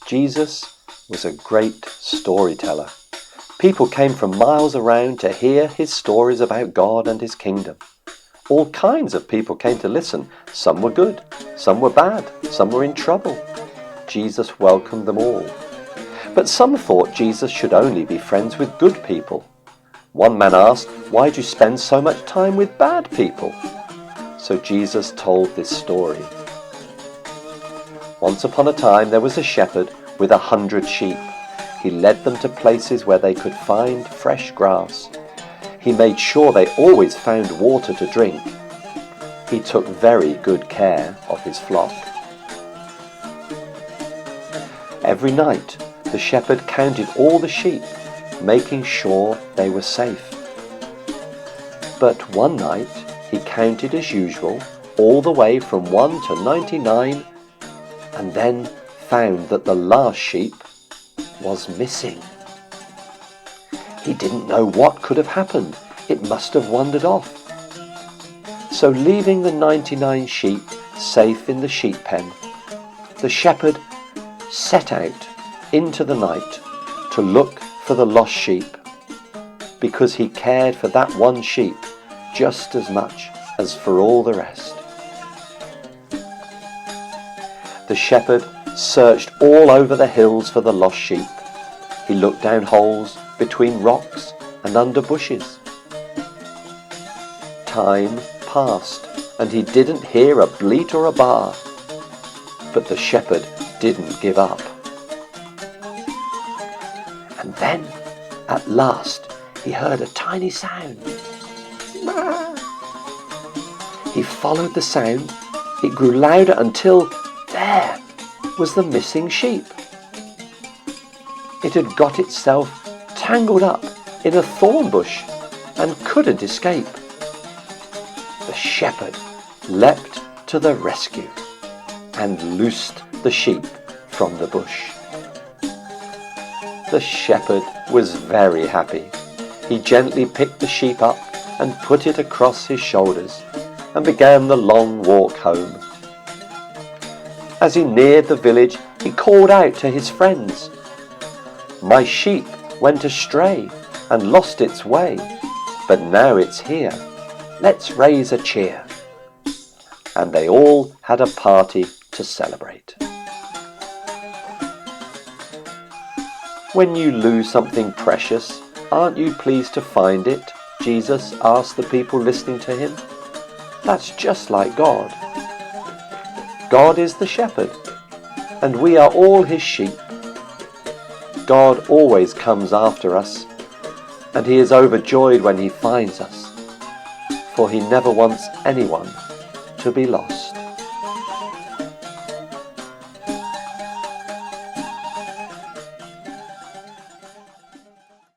Jesus was a great storyteller. People came from miles around to hear his stories about God and his kingdom. All kinds of people came to listen. Some were good, some were bad, some were in trouble. Jesus welcomed them all. But some thought Jesus should only be friends with good people. One man asked, "Why do you spend so much time with bad people?" So Jesus told this story. Once upon a time there was a shepherd with 100 sheep. He led them to places where they could find fresh grass. He made sure they always found water to drink. He took very good care of his flock. Every night, the shepherd counted all the sheep, making sure they were safe. But one night, he counted as usual, all the way from 1 to 99, and then found that the last sheep was missing. He didn't know what could have happened. It must have wandered off. So leaving the 99 sheep safe in the sheep pen, the shepherd set out into the night to look for the lost sheep, because he cared for that one sheep just as much as for all the rest. The shepherd searched all over the hills for the lost sheep. He looked down holes, between rocks and under bushes. Time passed and he didn't hear a bleat or a bar, but the shepherd didn't give up. And then, at last, he heard a tiny sound. He followed the sound. It grew louder until there was the missing sheep. It had got itself tangled up in a thorn bush and couldn't escape. The shepherd leapt to the rescue and loosed the sheep from the bush. The shepherd was very happy. He gently picked the sheep up and put it across his shoulders and began the long walk home. As he neared the village, he called out to his friends, "My sheep went astray and lost its way, but now it's here. Let's raise a cheer." And they all had a party to celebrate. When you lose something precious, aren't you pleased to find it? Jesus asked the people listening to him. That's just like God. God is the shepherd, and we are all his sheep. God always comes after us, and he is overjoyed when he finds us, for he never wants anyone to be lost.